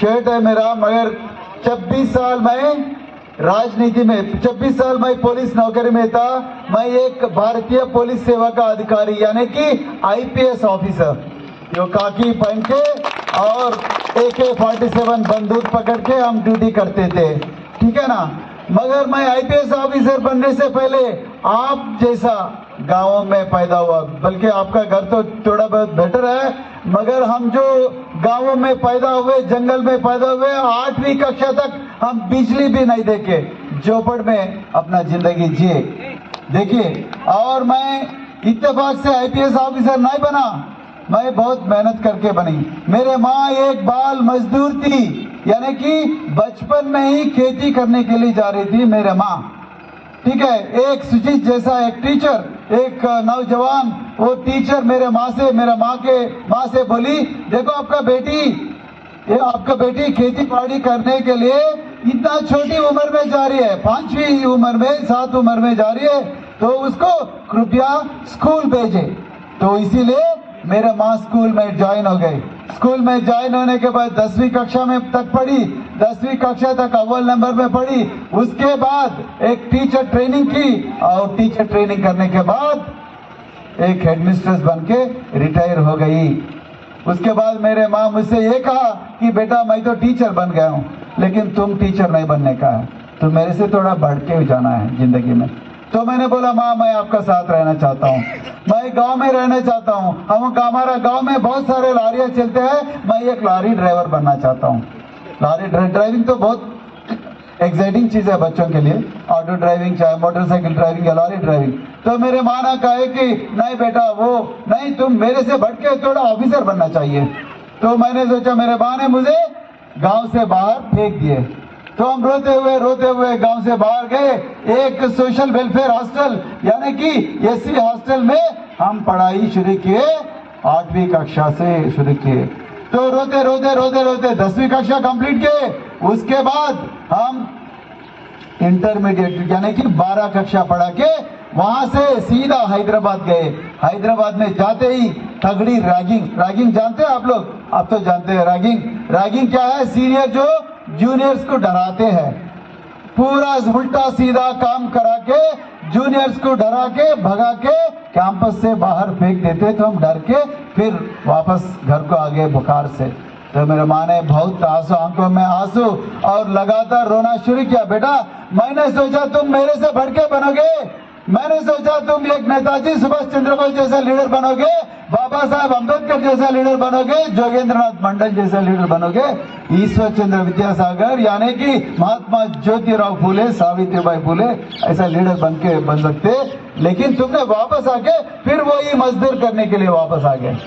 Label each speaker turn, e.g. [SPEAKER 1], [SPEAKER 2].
[SPEAKER 1] Shirt है मेरा, मगर 26 साल मैं राजनीति में, 26 साल मैं पुलिस नौकरी में था। मैं एक भारतीय पुलिस सेवा का अधिकारी यानी कि आईपीएस ऑफिसर, जो काकी पहन के और AK-47 बंदूक पकड़ के हम ड्यूटी करते थे, ठीक है ना। मगर मैं आईपीएस ऑफिसर बनने से पहले आप जैसा गांवों में पैदा हुआ, बल्कि आपका घर तो थोड़ा बहुत बेटर है, मगर हम जो गांवों में पैदा हुए, जंगल में पैदा हुए, 8वीं कक्षा तक हम बिजली भी नहीं देखे, झोपड़ में अपना जिंदगी जिए। देखिए, और मैं इत्तेफाक से आईपीएस ऑफिसर नहीं बना, मैं बहुत मेहनत करके बनी। मेरे माँ एक बाल मजदूर थी, यानी कि बचपन में ही खेती करने के लिए जा रही थी मेरे माँ, ठीक है। एक सुजीत जैसा एक टीचर, एक नौजवान, वो टीचर मेरे माँ से बोली, देखो आपका बेटी खेती बाड़ी करने के लिए इतना छोटी उम्र में जा रही है, 5वीं उम्र में, 7 उम्र में जा रही है, तो उसको कृपया स्कूल भेजे। तो इसीलिए मेरे माँ स्कूल में ज्वाइन हो गई। स्कूल में ज्वाइन होने के बाद 10वीं कक्षा में तक पढ़ी, 10वीं कक्षा तक अव्वल नंबर में पढ़ी। उसके बाद एक टीचर ट्रेनिंग की, और टीचर ट्रेनिंग करने के बाद एक हेडमिस्ट्रेस बन के रिटायर हो गई। उसके बाद मेरे माँ मुझसे ये कहा कि बेटा मैं तो टीचर बन गया हूँ, लेकिन तुम टीचर नहीं बनने का है, तो मेरे से थोड़ा बढ़ के जाना है जिंदगी में। तो मैंने बोला, माँ मैं आपका साथ रहना चाहता हूँ, मैं गांव में रहना चाहता हूँ। हमारा गांव में बहुत सारे लारियाँ चलते हैं, मैं एक लारी ड्राइवर बनना चाहता हूँ। लारी ड्राइविंग तो बहुत एक्साइटिंग चीज है बच्चों के लिए, ऑटो ड्राइविंग, चाहे मोटरसाइकिल ड्राइविंग या लॉरी ड्राइविंग। तो मेरे माँ ने कहा कि नहीं बेटा, वो नहीं, तुम मेरे से बढ़ के थोड़ा ऑफिसर बनना चाहिए। तो मैंने सोचा, मेरे माँ ने मुझे गांव से बाहर फेंक दिए। तो हम रोते हुए गांव से बाहर गए, एक सोशल वेलफेयर हॉस्टल यानी कि एससी हॉस्टल में हम पढ़ाई शुरू किए, 8वीं कक्षा से शुरू किए। तो रोते 10वीं कक्षा कंप्लीट किए। उसके बाद हम इंटरमीडिएट यानी कि 12 कक्षा पढ़ा के वहां से सीधा हैदराबाद गए। हैदराबाद में जाते ही तगड़ी रैगिंग जानते हैं आप लोग? आप तो जानते हैं रैगिंग क्या है? सीनियर जो जूनियर्स को डराते हैं, पूरा उल्टा सीधा काम करा के जूनियर्स को डरा के भगा के कैंपस से बाहर फेंक देते। तो हम डर के फिर वापस घर को आ गए बुखार से। तो मेरे माँ ने बहुत आंखों में आंसू और लगातार रोना शुरू किया। बेटा मैंने सोचा तुम मेरे से बढ़ के बनोगे, मैंने सोचा तुम एक नेताजी सुभाष चंद्र बोस जैसा लीडर बनोगे, बाबा साहब अम्बेडकर जैसा लीडर बनोगे, जोगेंद्रनाथ मंडल जैसा लीडर बनोगे, ईश्वर चंद्र विद्यासागर यानी कि महात्मा ज्योतिराव फूले, सावित्रीबाई फूले ऐसा लीडर बन सकते, लेकिन तुमने वापस आके फिर वही मजदूर करने के लिए वापस आ गए।